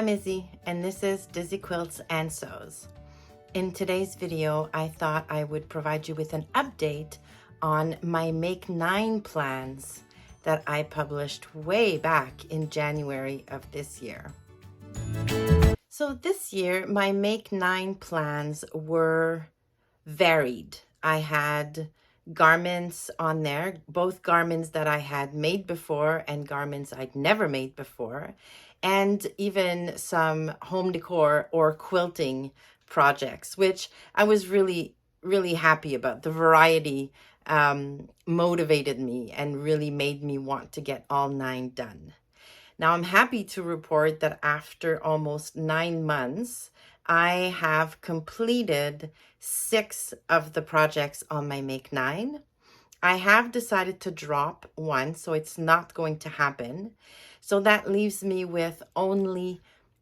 I'm Izzy, and this is Dizzy Quilts and Sews. In today's video, I thought I would provide you with an update on my Make 9 plans that I published way back in January of this year. So this year, my Make 9 plans were varied. I had garments on there, both garments that I had made before and garments I'd never made before, and even some home decor or quilting projects, which I was really happy about. The variety motivated me and really made me want to get all 9 done. Now I'm happy to report that after almost 9 months, I have completed 6 of the projects on my Make 9. I have decided to drop one, so it's not going to happen. So that leaves me with only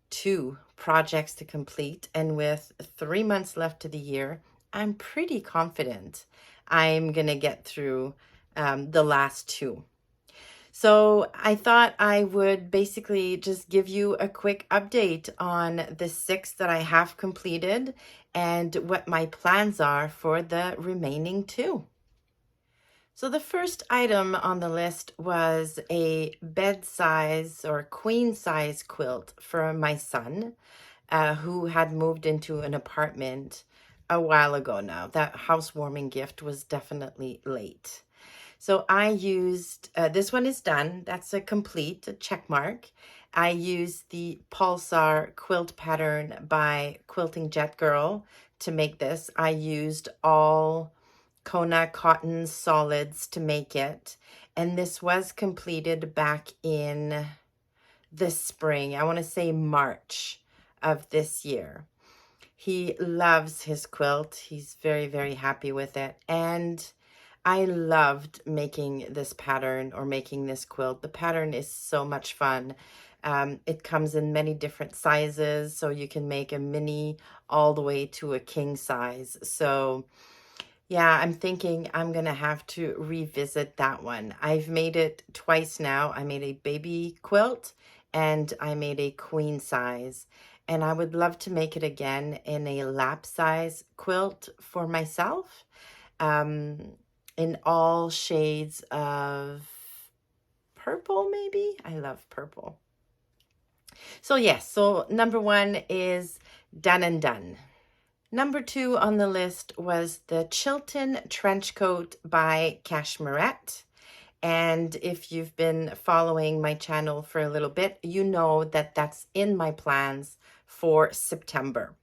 2 projects to complete. And with 3 months left to the year, I'm pretty confident I'm going to get through the last 2. So I thought I would basically just give you a quick update on the 6 that I have completed and what my plans are for the remaining 2. So the first item on the list was a bed size or queen size quilt for my son, who had moved into an apartment a while ago now. That housewarming gift was definitely late. So I used, this one is done. That's a check mark. I used the Pulsar Quilt pattern by Quilting Jet Girl to make this. I used all Kona cotton solids to make it. And this was completed back in the spring. I want to say March of this year. He loves his quilt. He's very happy with it. And I loved making this pattern or making this quilt. The pattern is so much fun. It comes in many different sizes, so you can make a mini all the way to a king size. So yeah, I'm thinking I'm going to have to revisit that one. I've made it twice now. I made a baby quilt and I made a queen size. And I would love to make it again in a lap size quilt for myself. In all shades of purple, maybe? I love purple. So yes, so number 1 is done and done. Number 2 on the list was the Chilton Trench Coat by Cashmerette. And if you've been following my channel for a little bit, you know that that's in my plans for September.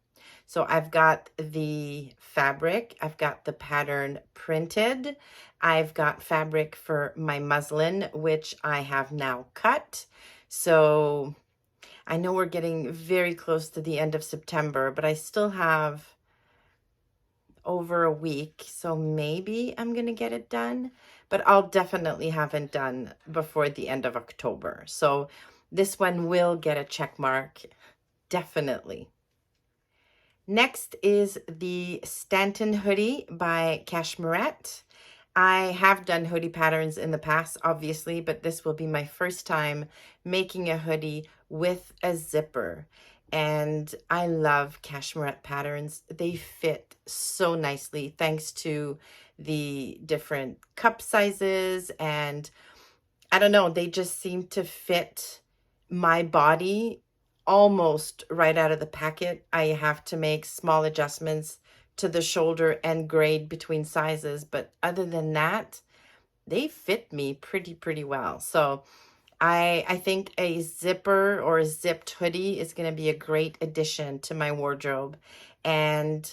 So I've got the fabric, I've got the pattern printed, I've got fabric for my muslin, which I have now cut. So I know we're getting very close to the end of September, but I still have over a week, so maybe I'm gonna get it done, but I'll definitely have it done before the end of October. So this one will get a check mark, definitely. Next is the Stanton Hoodie by Cashmerette. I have done hoodie patterns in the past, obviously, but this will be my first time making a hoodie with a zipper. And I love Cashmerette patterns. They fit so nicely thanks to the different cup sizes. And I don't know, they just seem to fit my body almost right out of the packet. I have to make small adjustments to the shoulder and grade between sizes, but other than that, they fit me pretty well. So I think a zipper or a zipped hoodie is going to be a great addition to my wardrobe. And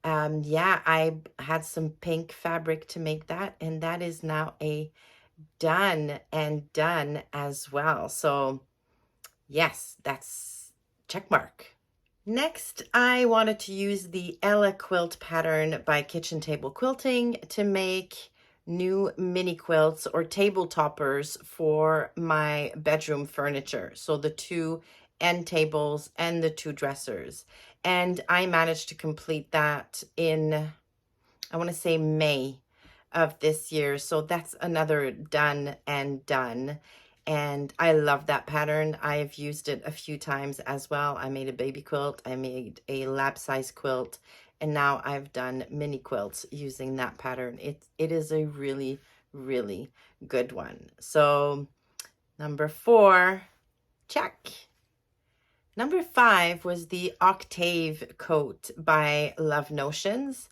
yeah, I had some pink fabric to make that, and that is now a done as well. So yes, that's check mark. Next, I wanted to use the Ella quilt pattern by Kitchen Table Quilting to make new mini quilts or table toppers for my bedroom furniture. So the 2 end tables and the 2 dressers. And I managed to complete that in, I want to say May of this year. So that's another done and done. And I love that pattern. I've used it a few times as well. I made a baby quilt, I made a lap size quilt, and now I've done mini quilts using that pattern. It is a really, really good one. So number 4, check. Number 5 was the Octave coat by Love Notions.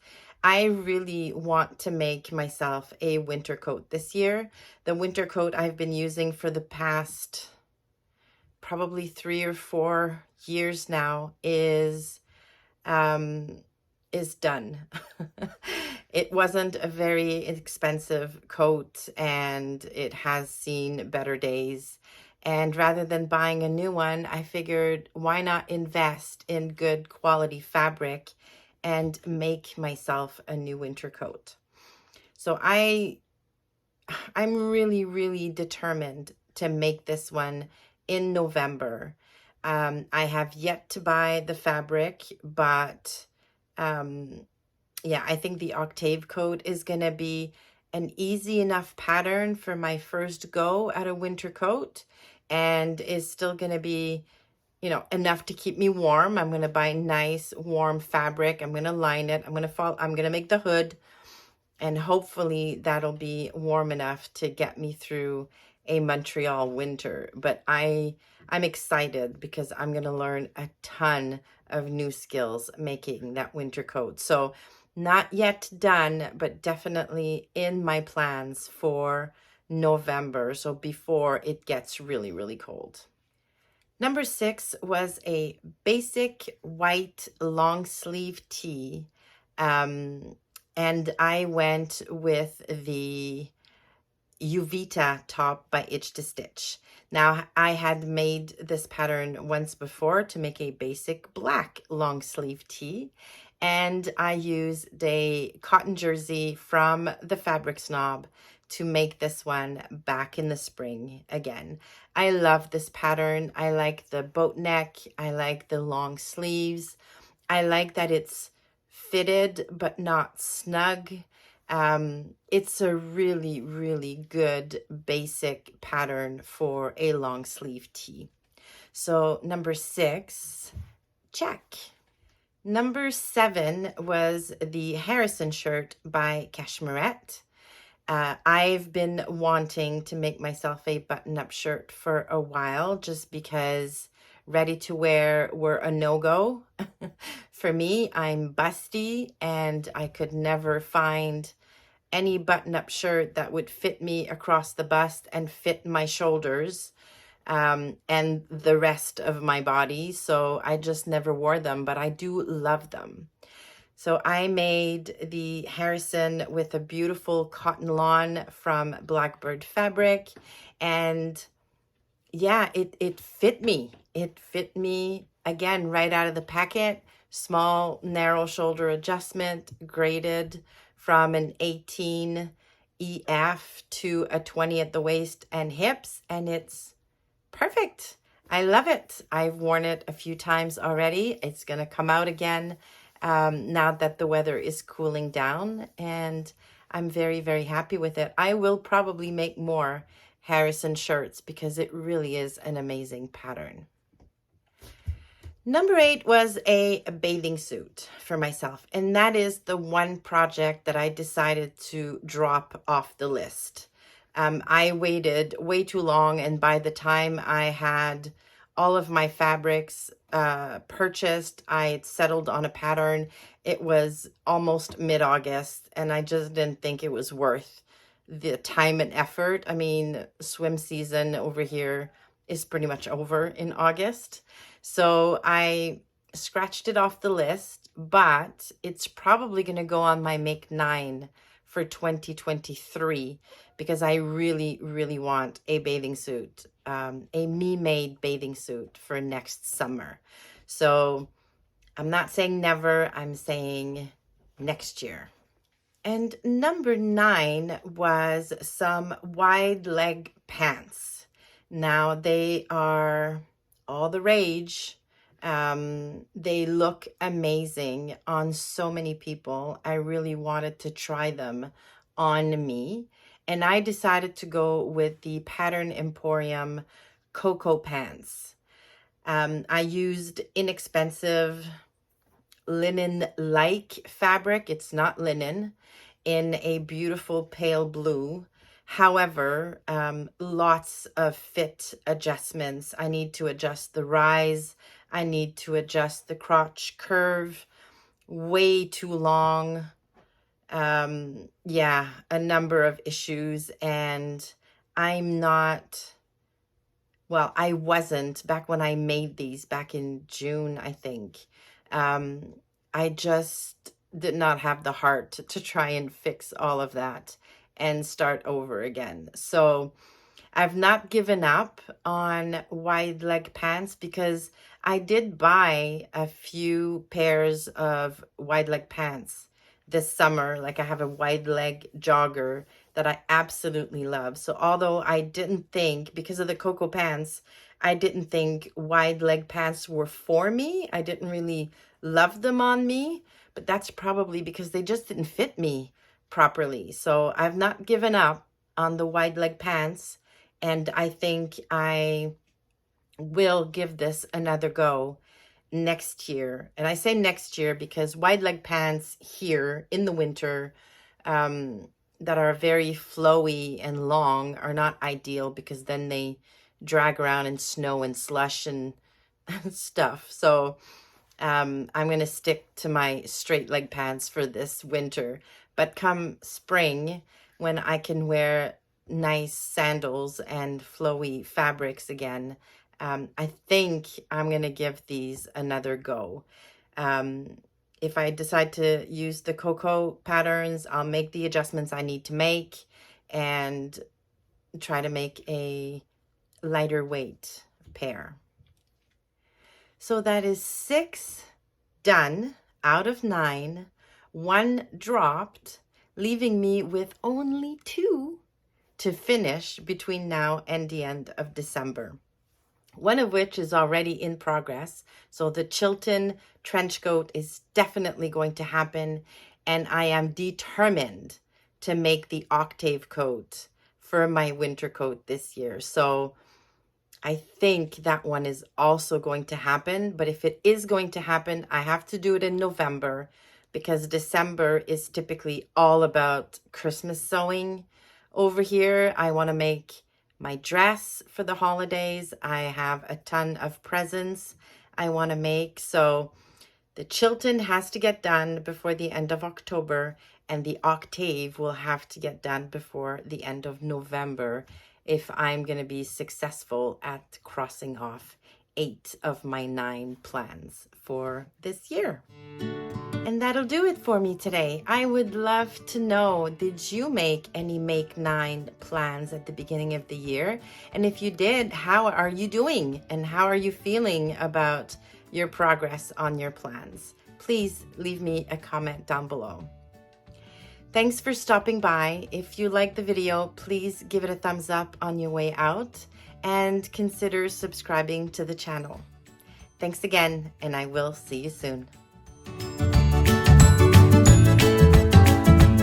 I really want to make myself a winter coat this year. The winter coat I've been using for the past probably 3 or 4 years now is done. It wasn't a very expensive coat, and it has seen better days. And rather than buying a new one, I figured, why not invest in good quality fabric and make myself a new winter coat? So I'm really, really determined to make this one in November. I have yet to buy the fabric, but yeah, I think the Octave coat is going to be an easy enough pattern for my first go at a winter coat, and is still going to be, you know, enough to keep me warm. I'm going to buy nice warm fabric. I'm going to line it. I'm going to make the hood, and hopefully that'll be warm enough to get me through a Montreal winter. But I'm excited because I'm going to learn a ton of new skills making that winter coat. So not yet done, but definitely in my plans for November, so before it gets really, really cold. Number 6 was a basic white long sleeve tee. And I went with the Uvita top by Itch to Stitch. Now, I had made this pattern once before to make a basic black long sleeve tee, and I used a cotton jersey from the Fabric Snob to make this one back in the spring again. I love this pattern. I like the boat neck. I like the long sleeves. I like that it's fitted but not snug. It's a really, really good basic pattern for a long sleeve tee. So number 6, check. Number 7 was the Harrison shirt by Cashmerette. I've been wanting to make myself a button-up shirt for a while, just because ready to wear were a no-go. For me, I'm busty, and I could never find any button-up shirt that would fit me across the bust and fit my shoulders and the rest of my body. So I just never wore them, but I do love them. So I made the Harrison with a beautiful cotton lawn from Blackbird Fabric, and yeah, it fit me. It fit me again right out of the packet. Small, narrow shoulder adjustment, graded from an 18 EF to a 20 at the waist and hips, and it's perfect. I love it. I've worn it a few times already. It's going to come out again now that the weather is cooling down, and I'm very, very happy with it. I will probably make more Harrison shirts because it really is an amazing pattern. Number 8 was a bathing suit for myself, and that is the one project that I decided to drop off the list. I waited way too long, and by the time I had all of my fabrics purchased, I had settled on a pattern. It was almost mid-August, and I just didn't think it was worth the time and effort. I mean, swim season over here is pretty much over in August. So I scratched it off the list, but it's probably going to go on my Make 9 for 2023 because I really, really want a bathing suit, a me-made bathing suit for next summer. So I'm not saying never, I'm saying next year. And number 9 was some wide leg pants. Now they are all the rage. They look amazing on so many people. I really wanted to try them on me. and I decided to go with the Pattern Emporium Cocoa Pants. I used inexpensive linen-like fabric. It's not linen, in a beautiful pale blue. However, lots of fit adjustments. I need to adjust the rise. I need to adjust the crotch curve. Way too long. Yeah, a number of issues, and I'm not, well, I wasn't back when I made these back in June, I think. I just did not have the heart to try and fix all of that and start over again. So I've not given up on wide leg pants because I did buy a few pairs of wide leg pants this summer. Like, I have a wide leg jogger that I absolutely love. So although I didn't think, because of the Cocoa Pants, I didn't think wide leg pants were for me. I didn't really love them on me, but that's probably because they just didn't fit me properly. So I've not given up on the wide leg pants, and I think I will give this another go next year. And I say next year because wide leg pants here in the winter that are very flowy and long are not ideal, because then they drag around in snow and slush and stuff. So I'm going to stick to my straight leg pants for this winter. But come spring, when I can wear nice sandals and flowy fabrics again, I think I'm going to give these another go. If I decide to use the cocoa patterns, I'll make the adjustments I need to make and try to make a lighter weight pair. So that is 6 done out of 9, 1 dropped, leaving me with only 2 to finish between now and the end of December. One of which is already in progress. So the Chilton trench coat is definitely going to happen, and I am determined to make the octave coat for my winter coat this year. So I think that one is also going to happen, but if it is going to happen, I have to do it in November, because December is typically all about Christmas sewing over here. I want to make my dress for the holidays. I have a ton of presents I want to make. So the Chilton has to get done before the end of October, and the octave will have to get done before the end of November if I'm going to be successful at crossing off 8 of my 9 plans for this year. And that'll do it for me today. I would love to know, did you make any Make 9 plans at the beginning of the year? And if you did, how are you doing? And how are you feeling about your progress on your plans? Please leave me a comment down below. Thanks for stopping by. If you like the video, please give it a thumbs up on your way out and consider subscribing to the channel. Thanks again, and I will see you soon.